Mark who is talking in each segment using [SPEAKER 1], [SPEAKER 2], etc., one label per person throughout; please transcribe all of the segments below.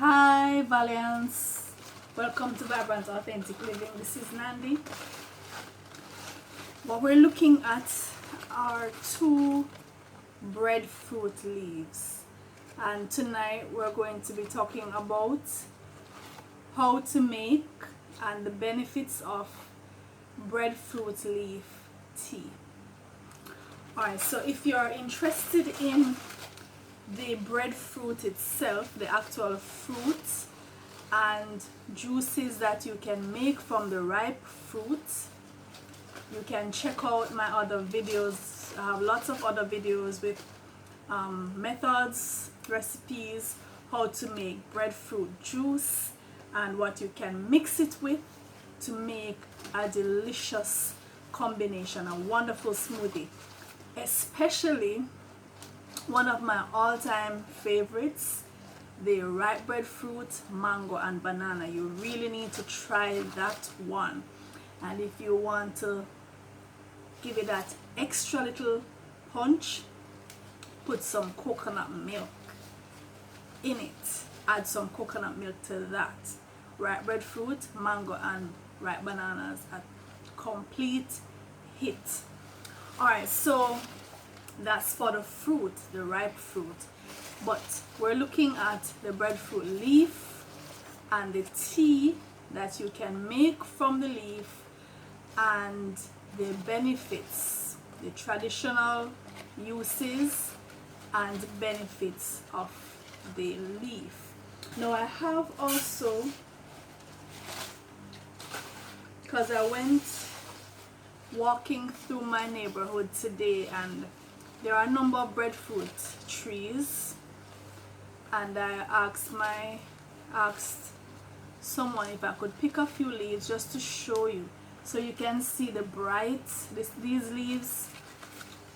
[SPEAKER 1] Hi Valiance, welcome to Vibrant Authentic Living. This is Nandi. What we're looking at are two breadfruit leaves, and tonight we're going to be talking about how to make and the benefits of breadfruit leaf tea. Alright, so if you're interested in the breadfruit itself, the actual fruit, and juices that you can make from the ripe fruit, you can check out my other videos. I have lots of other videos with methods, recipes, how to make breadfruit juice and what you can mix it with to make a delicious combination, a wonderful smoothie. Especially one of my all-time favorites, the ripe breadfruit, mango and banana. You really need to try that one. And if you want to give it that extra little punch, put some coconut milk in it. Add some coconut milk to that. Ripe breadfruit, mango and ripe bananas, a complete hit. Alright, so that's for the fruit, the ripe fruit. But we're looking at the breadfruit leaf and the tea that you can make from the leaf and the benefits, the traditional uses and benefits of the leaf. Now I have also, because I went walking through my neighborhood today and there are a number of breadfruit trees, and I asked someone if I could pick a few leaves just to show you, so you can see the bright, these leaves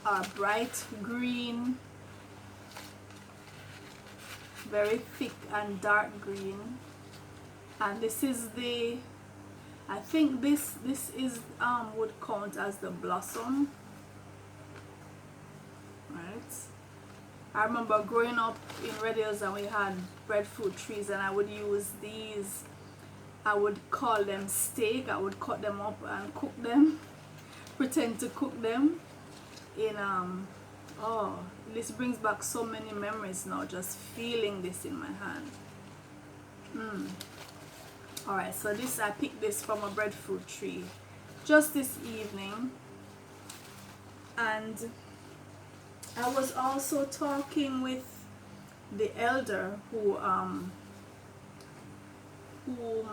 [SPEAKER 1] are bright green, very thick and dark green, and this is the, I think this is would count as the blossom. Right. I remember growing up in Red Hills and we had breadfruit trees, and I would use these, I would call them steak. I would cut them up and cook them, pretend to cook them in oh, this brings back so many memories now, just feeling this in my hand. Alright, so this, I picked this from a breadfruit tree just this evening, and I was also talking with the elder whom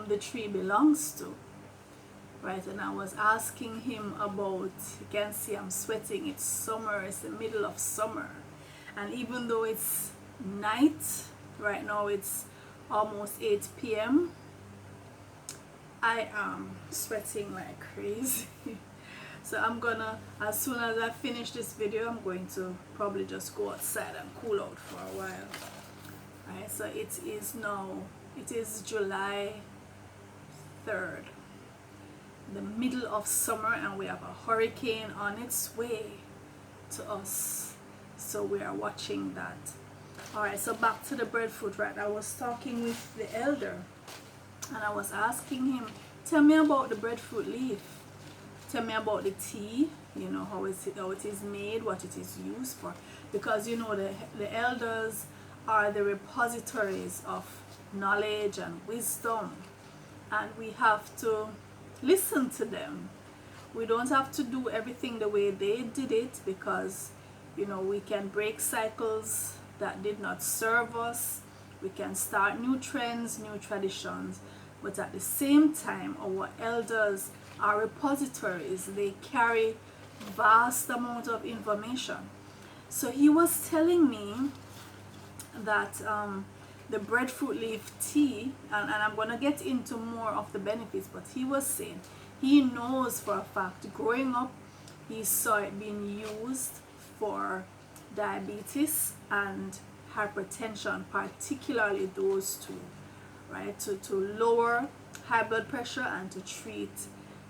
[SPEAKER 1] the tree belongs to, right? And I was asking him about, you can see I'm sweating, it's summer, it's the middle of summer, and even though it's night, right now it's almost 8 p.m. I am sweating like crazy. So I'm gonna, as soon as I finish this video, I'm going to probably just go outside and cool out for a while. Alright, so it is July 3rd, the middle of summer, and we have a hurricane on its way to us. So we are watching that. Alright, so back to the breadfruit, right? I was talking with the elder and I was asking him, tell me about the breadfruit leaf. Tell me about the tea, you know, how it is made, what it is used for. Because, you know, the elders are the repositories of knowledge and wisdom. And we have to listen to them. We don't have to do everything the way they did it, because, you know, we can break cycles that did not serve us. We can start new trends, new traditions. But at the same time, our elders are repositories. They carry vast amount of information. So he was telling me that the breadfruit leaf tea, and I'm going to get into more of the benefits, but he was saying he knows for a fact, growing up, he saw it being used for diabetes and hypertension, particularly those two, right? To lower high blood pressure and to treat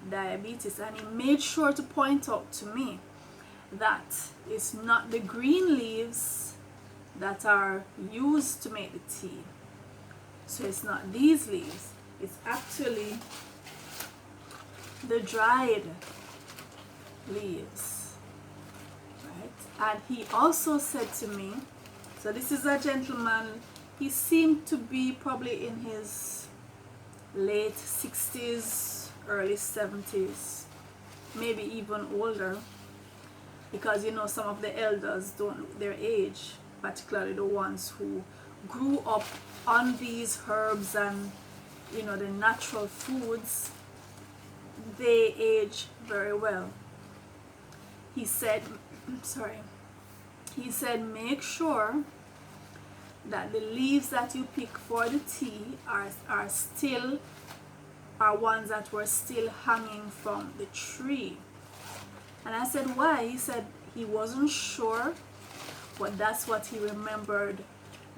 [SPEAKER 1] diabetes. And he made sure to point out to me that it's not the green leaves that are used to make the tea. So it's not these leaves, it's actually the dried leaves, right? And he also said to me, so this is a gentleman, he seemed to be probably in his late 60s, early 70s, maybe even older, because you know some of the elders don't, their age, particularly the ones who grew up on these herbs and you know the natural foods, they age very well. He said, sorry, he said make sure that the leaves that you pick for the tea are ones that were still hanging from the tree. And I said, why? He said he wasn't sure, but that's what he remembered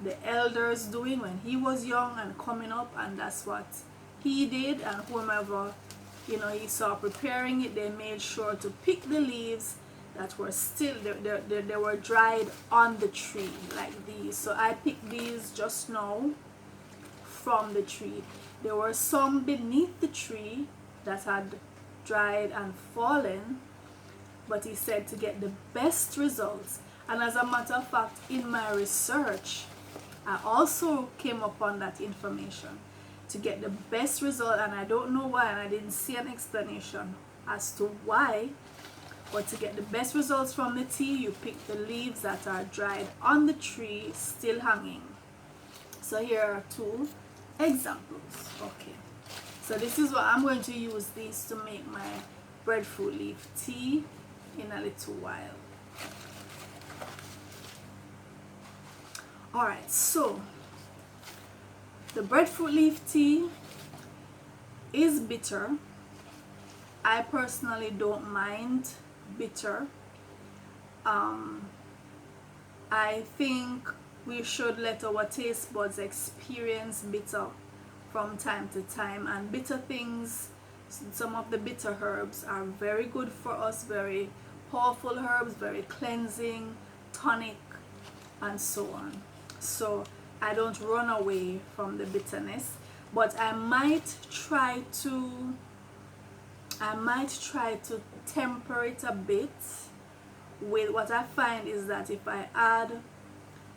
[SPEAKER 1] the elders doing when he was young and coming up, and that's what he did. And whomever you know he saw preparing it, they made sure to pick the leaves that were still they were dried on the tree, like these. So I picked these just now from the tree. There were some beneath the tree that had dried and fallen, but he said to get the best results. And as a matter of fact, in my research, I also came upon that information to get the best result, and I don't know why, and I didn't see an explanation as to why, but to get the best results from the tea, you pick the leaves that are dried on the tree, still hanging. So here are two examples. Okay, so this is what I'm going to use these to make my breadfruit leaf tea in a little while. Alright, so the breadfruit leaf tea is bitter. I personally don't mind bitter. I think we should let our taste buds experience bitter from time to time, and bitter things, some of the bitter herbs are very good for us, very powerful herbs, very cleansing, tonic, and so on. So I don't run away from the bitterness, but I might try to temper it a bit with what I find is that if I add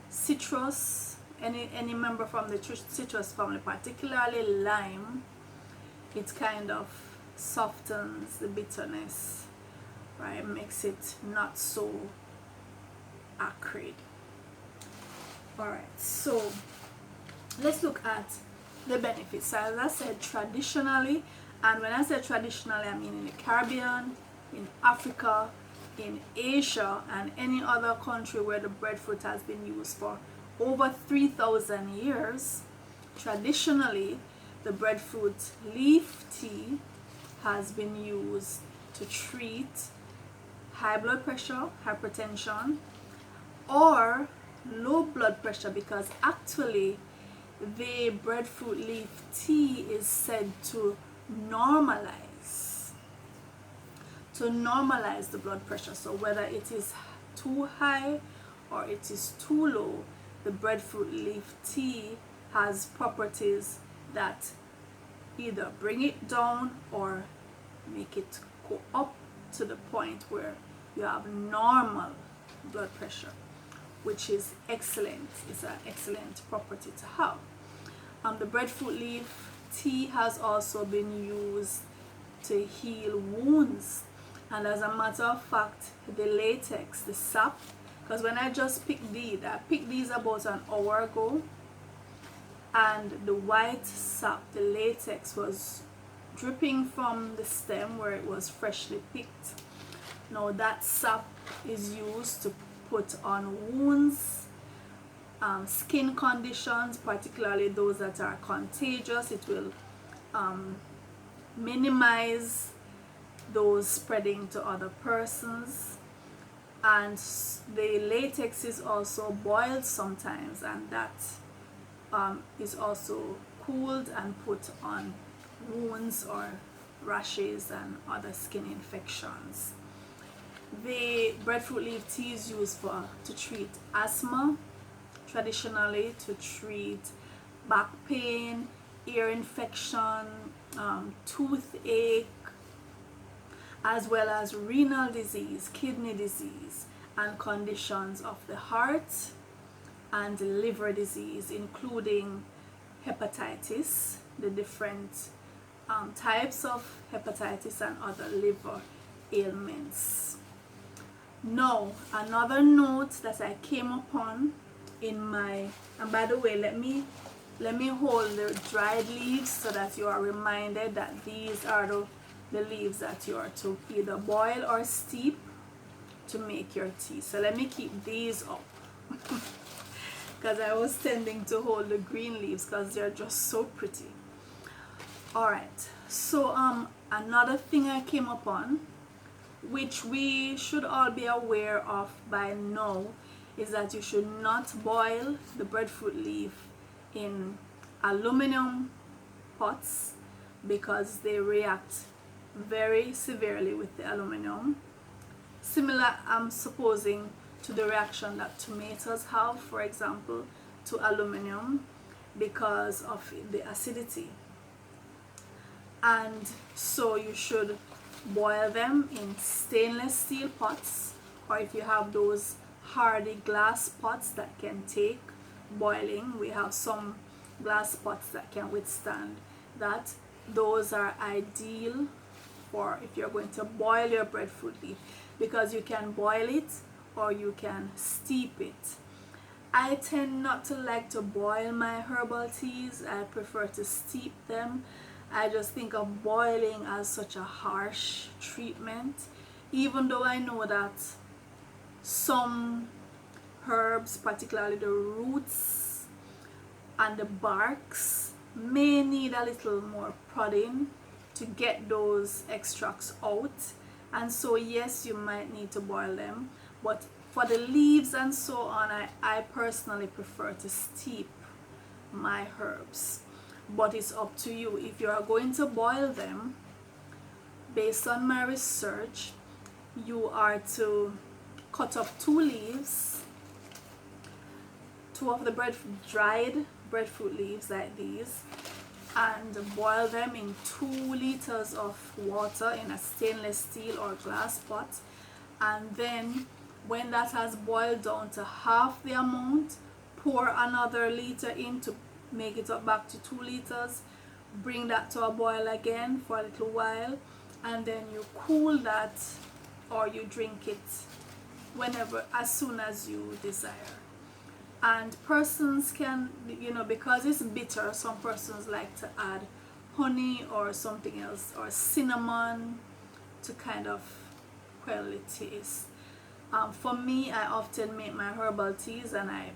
[SPEAKER 1] citrus, any member from the citrus family, particularly lime, it kind of softens the bitterness, right? Makes it not so acrid. Alright, so let's look at the benefits. So as I said, traditionally, and when I say traditionally, I mean in the Caribbean, in Africa, in Asia, and any other country where the breadfruit has been used for over 3,000 years, traditionally the breadfruit leaf tea has been used to treat high blood pressure, hypertension, or low blood pressure, because actually the breadfruit leaf tea is said to normalize the blood pressure. So whether it is too high or it is too low, the breadfruit leaf tea has properties that either bring it down or make it go up to the point where you have normal blood pressure, which is excellent. It's an excellent property to have. The breadfruit leaf tea has also been used to heal wounds, and as a matter of fact, the latex, the sap, because when I just picked I picked these about an hour ago, and the white sap, the latex, was dripping from the stem where it was freshly picked. Now that sap is used to put on wounds, skin conditions, particularly those that are contagious. It will minimize those spreading to other persons. And the latex is also boiled sometimes, and that is also cooled and put on wounds or rashes and other skin infections. The breadfruit leaf tea is used to treat asthma, traditionally to treat back pain, ear infection, toothache, as well as renal disease, kidney disease, and conditions of the heart and liver disease, including hepatitis, the different types of hepatitis and other liver ailments. Now, another note that I came upon in my, and by the way, let me hold the dried leaves so that you are reminded that these are the leaves that you are to either boil or steep to make your tea. So let me keep these up because I was tending to hold the green leaves because they're just so pretty. Alright, so another thing I came upon, which we should all be aware of by now, is that you should not boil the breadfruit leaf in aluminum pots because they react very severely with the aluminum. Similar, I'm supposing, to the reaction that tomatoes have, for example, to aluminum because of the acidity. And so you should boil them in stainless steel pots, or if you have those hardy glass pots that can take boiling, we have some glass pots that can withstand that. Those are ideal for if you're going to boil your breadfruit leaf, because you can boil it or you can steep it. I tend not to like to boil my herbal teas. I prefer to steep them. I just think of boiling as such a harsh treatment, even though I know that some herbs, particularly the roots and the barks, may need a little more prodding to get those extracts out. And so yes, you might need to boil them, but for the leaves and so on, I personally prefer to steep my herbs. But it's up to you. If you are going to boil them, based on my research, you are to cut up 2 leaves, 2 of the dried breadfruit leaves like these, and boil them in 2 liters of water in a stainless steel or glass pot. And then when that has boiled down to half the amount, pour another liter in to make it up back to 2 liters. Bring that to a boil again for a little while, and then you cool that, or you drink it whenever, as soon as you desire. And persons can, because it's bitter, some persons like to add honey or something else, or cinnamon, to kind of quell the taste. For me, I often make my herbal teas and I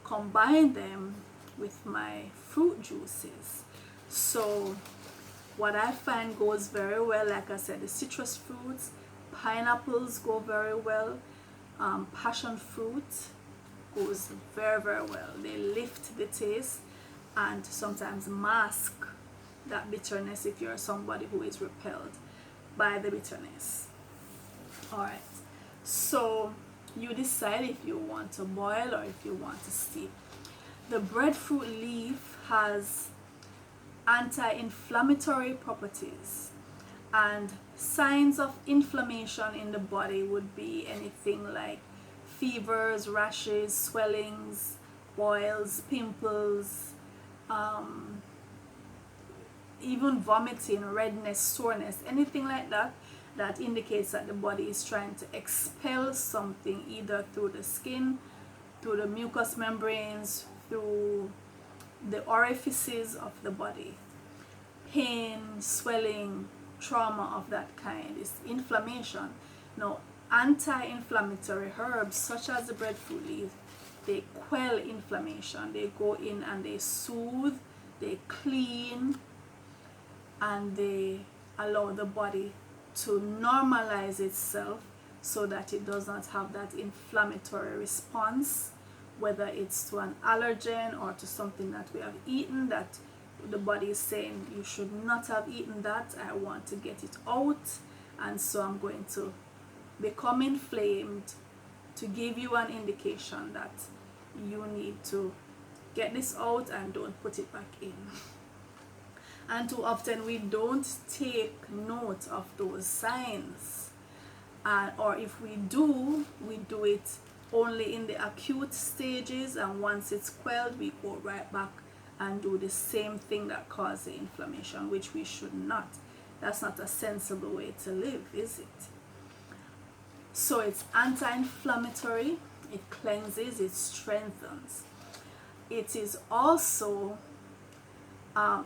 [SPEAKER 1] combine them with my fruit juices. So what I find goes very well, like I said, the citrus fruits, pineapples go very well, passion fruit goes very, very well. They lift the taste and sometimes mask that bitterness if you're somebody who is repelled by the bitterness. Alright, so you decide if you want to boil or if you want to steep. The breadfruit leaf has anti-inflammatory properties, and signs of inflammation in the body would be anything like fevers, rashes, swellings, boils, pimples, even vomiting, redness, soreness, anything like that, that indicates that the body is trying to expel something either through the skin, through the mucous membranes, through the orifices of the body. Pain, swelling, trauma of that kind is inflammation. Now, anti-inflammatory herbs such as the breadfruit leaf, they quell inflammation. They go in and they soothe, they clean, and they allow the body to normalize itself so that it does not have that inflammatory response, whether it's to an allergen or to something that we have eaten that the body is saying you should not have eaten that, I want to get it out, and so I'm going to become inflamed to give you an indication that you need to get this out and don't put it back in. And too often we don't take note of those signs, or if we do it only in the acute stages, and once it's quelled we go right back and do the same thing that caused the inflammation, which we should not. That's not a sensible way to live, is it? So it's anti-inflammatory, it cleanses, it strengthens. It is also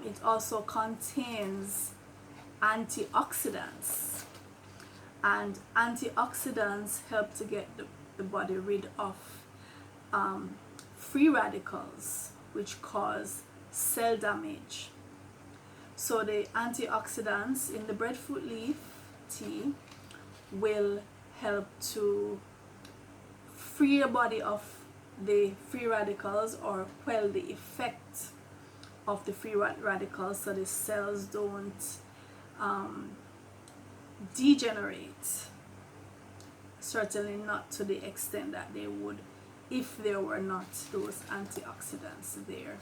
[SPEAKER 1] it also contains antioxidants, and antioxidants help to get the body rid of free radicals, which cause cell damage. So the antioxidants in the breadfruit leaf tea will help to free your body of the free radicals, or quell the effect of the free radicals, so the cells don't degenerate, certainly not to the extent that they would if there were not those antioxidants there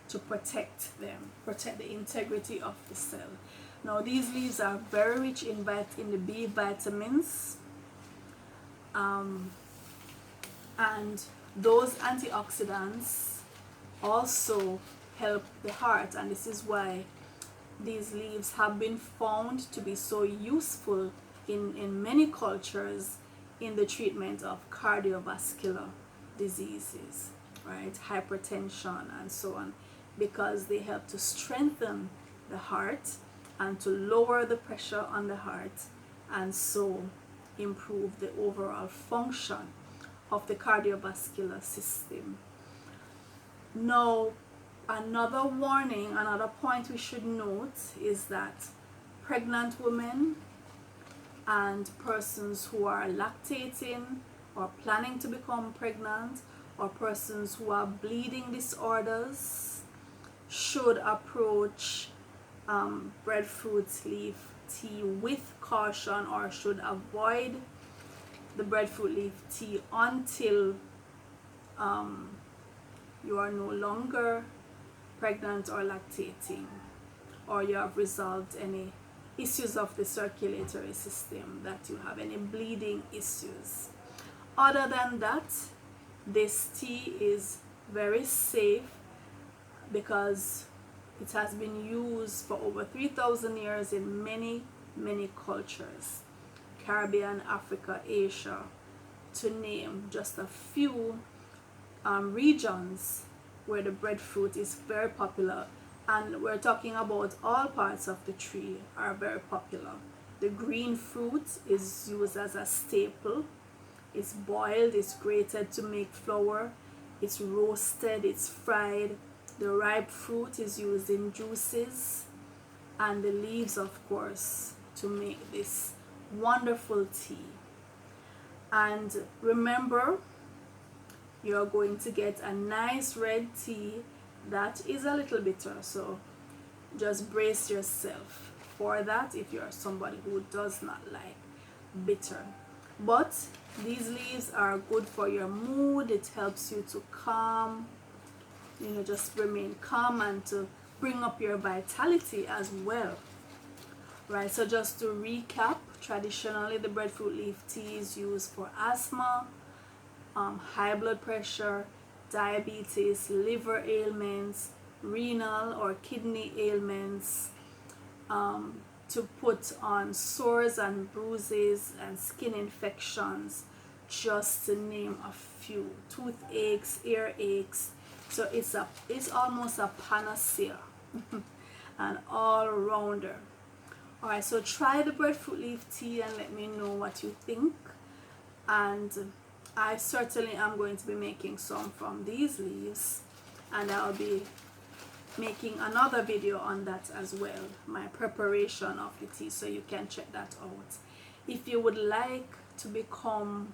[SPEAKER 1] to protect them, protect the integrity of the cell. Now these leaves are very rich in the B vitamins, and those antioxidants also help the heart, and this is why these leaves have been found to be so useful in many cultures in the treatment of cardiovascular diseases, right, hypertension and so on, because they help to strengthen the heart and to lower the pressure on the heart, and so improve the overall function of the cardiovascular system. Now, another warning, another point we should note is that pregnant women and persons who are lactating or planning to become pregnant, or persons who have bleeding disorders, should approach breadfruit leaf tea with caution, or should avoid the breadfruit leaf tea until you are no longer pregnant or lactating, or you have resolved any issues of the circulatory system, that you have any bleeding issues. Other than that, this tea is very safe because it has been used for over 3,000 years in many cultures, Caribbean, Africa, Asia, to name just a few regions where the breadfruit is very popular. And we're talking about all parts of the tree are very popular. The green fruit is used as a staple. It's boiled, it's grated to make flour, it's roasted, it's fried. The ripe fruit is used in juices, and the leaves, of course, to make this wonderful tea. And remember, you're going to get a nice red tea that is a little bitter, so just brace yourself for that if you're somebody who does not like bitter. But these leaves are good for your mood. It helps you to calm, just remain calm, and to bring up your vitality as well, right? So just to recap, traditionally the breadfruit leaf tea is used for asthma, high blood pressure, diabetes, liver ailments, renal or kidney ailments, to put on sores and bruises and skin infections, just to name a few. Toothaches, ear aches. So it's almost a panacea, an all-rounder. Alright, so try the breadfruit leaf tea and let me know what you think. And I certainly am going to be making some from these leaves, and I'll be making another video on that as well, my preparation of the tea, so you can check that out. If you would like to become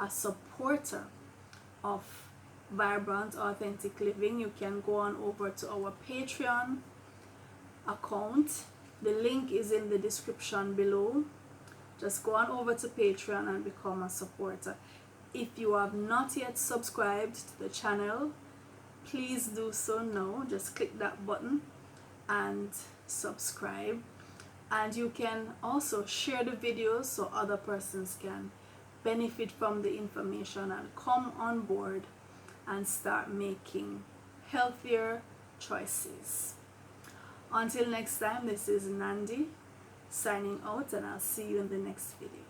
[SPEAKER 1] a supporter of Vibrant Authentic Living, you can go on over to our Patreon account. The link is in the description below. Just go on over to Patreon and become a supporter. If you have not yet subscribed to the channel, please do so now. Just click that button and subscribe. And you can also share the videos so other persons can benefit from the information and come on board and start making healthier choices. Until next time, this is Nandi signing out, and I'll see you in the next video.